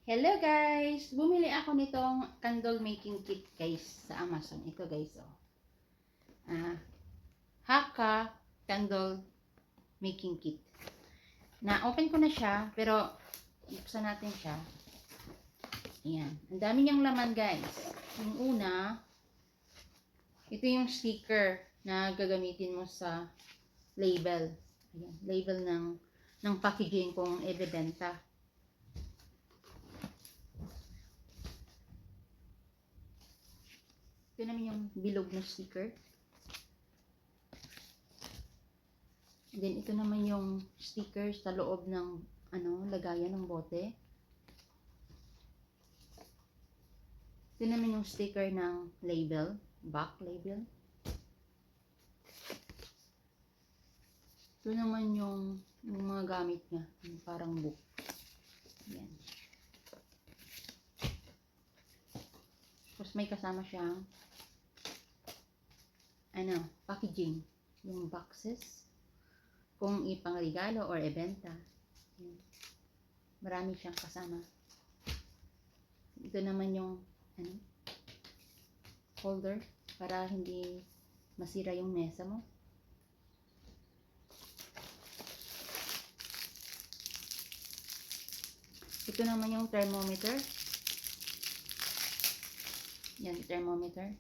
Hello guys! Bumili ako nitong candle making kit guys sa Amazon. Ito guys oh. Haka candle making kit. Na-open ko na siya pero buksan natin siya. Ayan. Ang dami niyang laman guys. Yung una, ito yung sticker na gagamitin mo sa label. Ayan. Label ng packaging kung ibebenta. Ito naman yung bilog na sticker. Then, ito naman yung sticker sa loob ng lagayan ng bote. Ito naman yung sticker ng label, back label. Ito naman yung mga gamit niya, yung parang book. Ayan. Tapos may kasama siyang packaging, yung boxes kung ipangregalo or ibenta. Marami siyang kasama. Ito naman yung holder para hindi masira yung mesa mo. Ito naman yung thermometer. Yan, thermometer.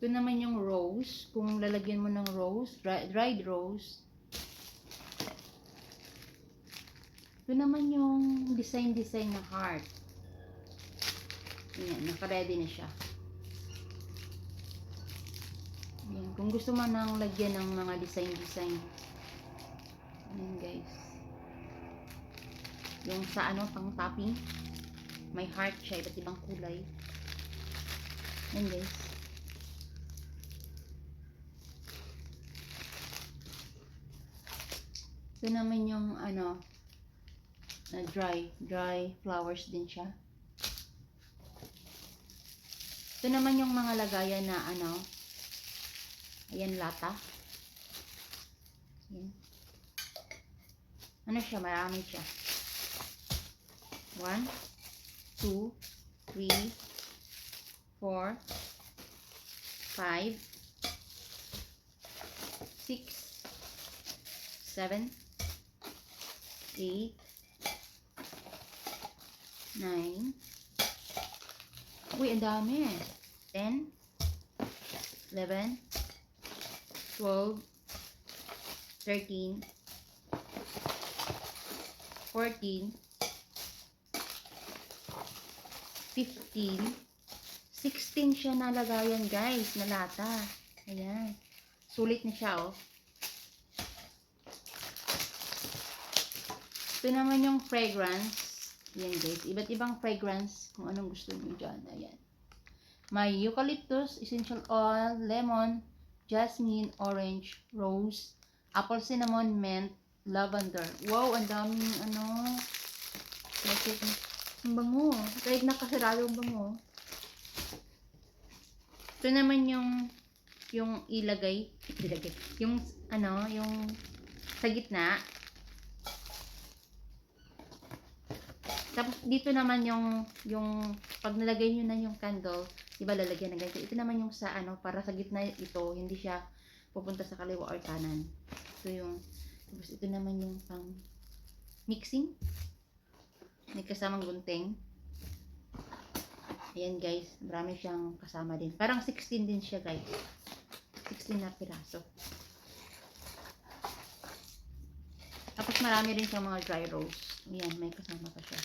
Ito naman yung rose. Kung lalagyan mo ng rose, dried rose. Ito naman yung design na heart. Ayan, naka-ready na siya. Ayan, kung gusto mo nang lagyan ng mga design. Ayan guys. Yung sa pang topping. May heart siya, iba't ibang kulay. Ayan guys. Ito naman yung dry flowers din siya. Ito naman yung mga lagayan na ayan, lata. Ayan. Siya, marami siya. 1, 2, 3, 4, 5, 6, 7, 8, 9. Uy, ang dami. 10, 11, 12, 13, 14, 15, 16 siya na lagayan guys, na lata. Ayan. Sulit na siya oh. Ito naman yung fragrance. Ayan guys. Iba't ibang fragrance. Kung anong gusto nyo dyan. Ayan. May eucalyptus, essential oil, lemon, jasmine, orange, rose, apple cinnamon, mint, lavender. Wow, ang daming ang bango. Kahit nakasarado ang bango. Ito naman yung ilagay. Yung yung sa gitna. Tapos dito naman yung pag nalagay niyo na yung candle, diba lalagyan na ganito. Ito naman yung sa para sa gitna ito, hindi siya pupunta sa kaliwa or kanan. Tapos ito naman yung pang mixing. May kasamang gunting. Ayan guys, marami siyang kasama din. Parang 16 din siya guys. 16 na piraso. Tapos marami rin siyang mga dry rose. Ayan, may kasama pa siya.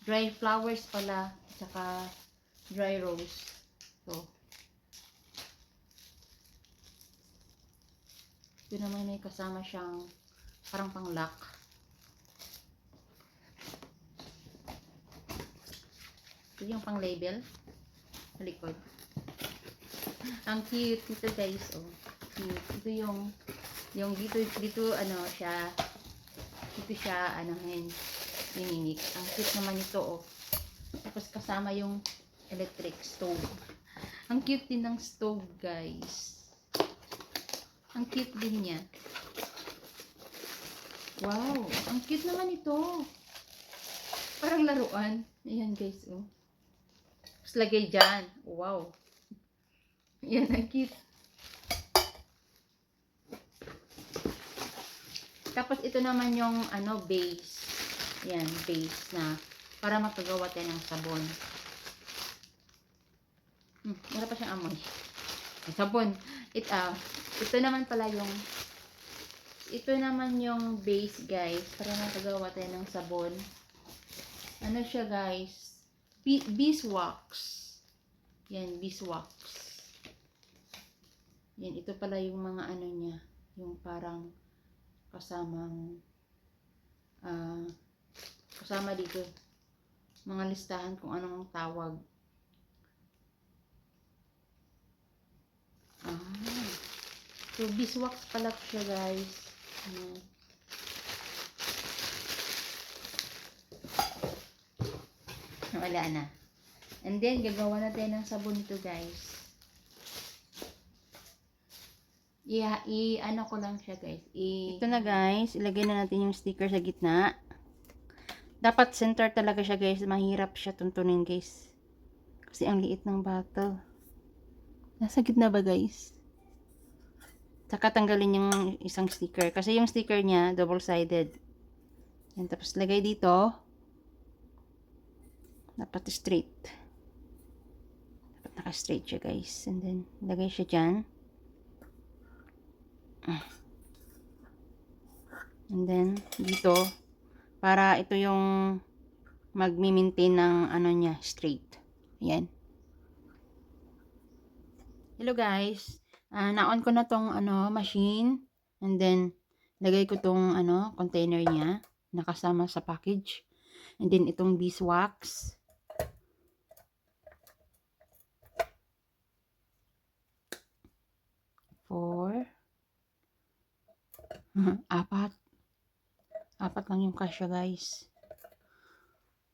Dry flowers pala, saka dry rose. So, ito naman may kasama siyang parang pang lock. Ito yung pang label sa likod. Ang cute nito guys, oh. Cute. Ito yung dito siya. Dito siya nininik. Ang cute naman ito oh. Tapos kasama yung electric stove. Ang cute din ng stove guys. Ang cute din niya. Wow, ang cute naman ito. Parang laruan. Ayan guys, oh. Tapos lagay dyan. Wow. Ayan, ang cute. Tapos ito naman yung ano, base. Ayan, base na para makagawa tayo ng sabon. Wala pa siyang amoy. Sabon. Ito naman pala yung base guys para makagawa tayo ng sabon. Ano siya guys? Beeswax. Yan, beeswax. Yan, ito pala yung mga ano niya. Yung parang kasama dito. Mga listahan kung anong tawag. So, beeswax pala siya guys. Wala na. And then, gagawa na tayo ng sabon nito guys. Ano ko lang siya guys. Ito na guys. Ilagay na natin yung sticker sa gitna. Dapat center talaga siya guys. Mahirap siya tuntunin guys. Kasi ang liit ng bottle. Nasa gitna ba guys? Saka tanggalin yung isang sticker. Kasi yung sticker niya, double-sided. Yan, tapos lagay dito. Dapat straight. Dapat naka-straight siya guys. And then, lagay siya dyan. And then, dito. Para ito yung mag-maintain ng ano niya, straight. Ayan. Hello guys. Na-on ko na tong machine. And then, lagay ko tong container niya. Nakasama sa package. And then, itong beeswax. 4. 4. 4 lang yung kasya guys.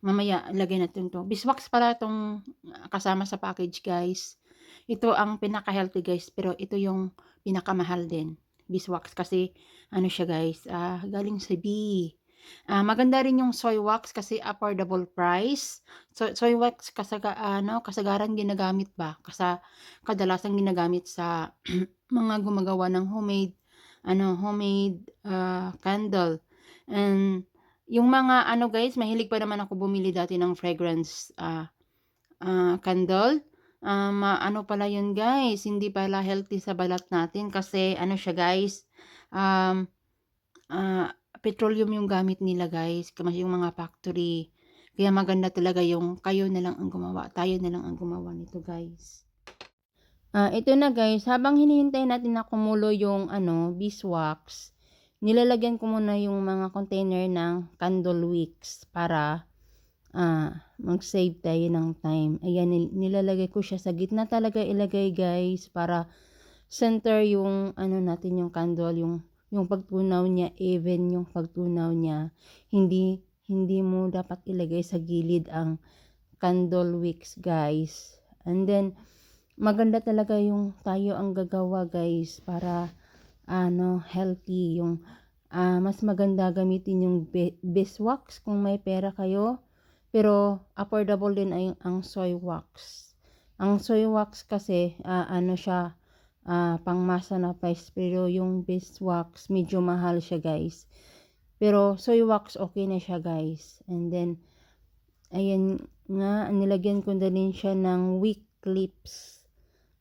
Mamaya, lagay natin to. Beeswax pala itong kasama sa package guys. Ito ang pinaka-healthy guys. Pero ito yung pinakamahal din. Beeswax kasi ano siya guys. Galing sa bee. Maganda rin yung soy wax kasi affordable price. So, soy wax kasagaran ginagamit ba? Kadalasan ginagamit sa mga gumagawa ng homemade candle. And yung mga guys, mahilig pa naman ako bumili dati ng fragrance candle. Pala yun guys, hindi pala healthy sa balat natin kasi siya guys, petroleum yung gamit nila guys, kasi yung mga factory. Kaya maganda talaga yung tayo na lang ang gumawa nito guys. Ito na guys, habang hinihintay natin na kumulo yung beeswax, nilalagyan ko muna yung mga container ng candle wicks para mag-save tayo ng time. Ayan, nilalagay ko siya sa gitna talaga ilagay guys para center yung natin yung candle, yung pagtunaw niya, even yung pagtunaw niya. Hindi mo dapat ilagay sa gilid ang candle wicks guys. And then maganda talaga yung tayo ang gagawa guys para healthy yung mas maganda gamitin yung beeswax kung may pera kayo. Pero affordable din ay ang soy wax. Ang soy wax kasi siya pangmasa na paste, pero yung beeswax medyo mahal siya guys. Pero soy wax okay na siya guys. And then ayan nga, nilagyan ko na din siya ng wick clips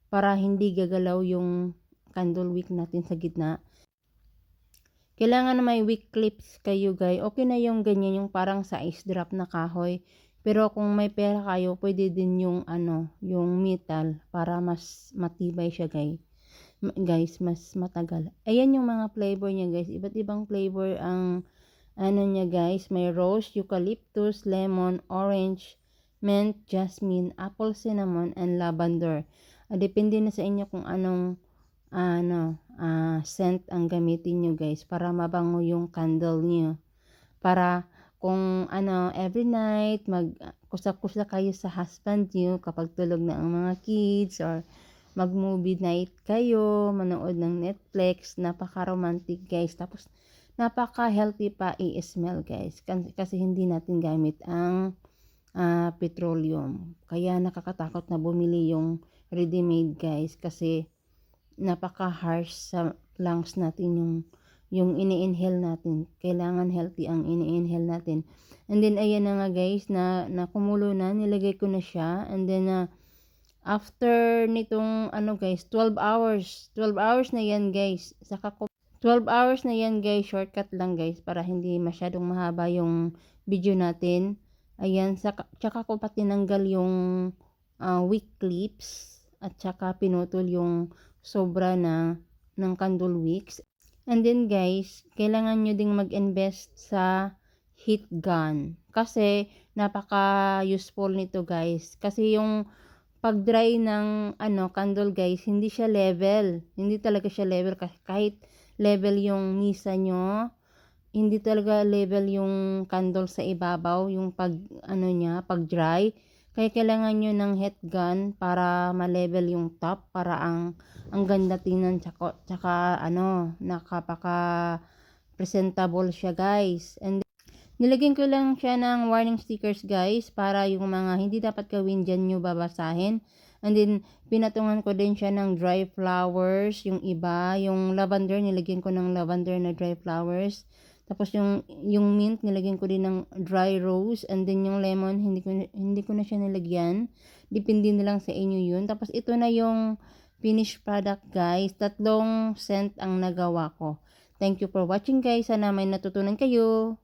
para hindi gagalaw yung candle wick natin sa gitna. Kailangan na may wick clips kayo guys. Okay na yung ganyan, yung parang sa ice drop na kahoy. Pero kung may pera kayo, pwede din yung yung metal para mas matibay siya guys. Guys, mas matagal. Ayan yung mga flavor niya guys. Iba't ibang flavor ang niya guys. May rose, eucalyptus, lemon, orange, mint, jasmine, apple cinnamon, and lavender. Depende na sa inyo kung anong scent ang gamitin nyo guys para mabango yung candle nyo. Para kung every night magkusa-kusa kayo sa husband nyo kapag tulog na ang mga kids, or mag movie night kayo, manood ng Netflix, napaka romantic guys. Tapos napaka-healthy pa i-smell guys. Kasi hindi natin gamit ang petroleum. Kaya nakakatakot na bumili yung ready-made guys kasi napaka-harsh sa lungs natin yung ini-inhale natin. Kailangan healthy ang ini-inhale natin. And then ayan na nga guys na kumulo na, nilagay ko na siya. And then after nitong guys, 12 hours na yan guys. 12 hours na yan guys, shortcut lang guys para hindi masyadong mahaba yung video natin. Ayan, tsaka ko pa tinanggal yung weak clips at tsaka pinutol yung sobra ng candle wicks. And then guys, kailangan nyo ding mag-invest sa heat gun kasi napaka-useful nito guys. Kasi yung pag dry ng candle guys, hindi siya level. Hindi talaga siya level kahit level yung misa nyo. Hindi talaga level yung candle sa ibabaw, yung pag dry. Kaya kailangan nyo ng heat gun para ma-level yung top, para ang ganda tingnan, tsaka nakapaka presentable siya guys. And nilagyan ko lang siya ng warning stickers guys para yung mga hindi dapat gawin dyan nyo babasahin. And then pinatungan ko din siya ng dry flowers, yung iba, yung lavender, nilagyan ko ng lavender na dry flowers. Tapos yung mint nilagyan ko din ng dry rose, and then yung lemon hindi ko na siya nilagyan. Depende na lang sa inyo yun. Tapos ito na yung finished product guys. 3 scent ang nagawa ko. Thank you for watching guys. Sana may natutunan kayo.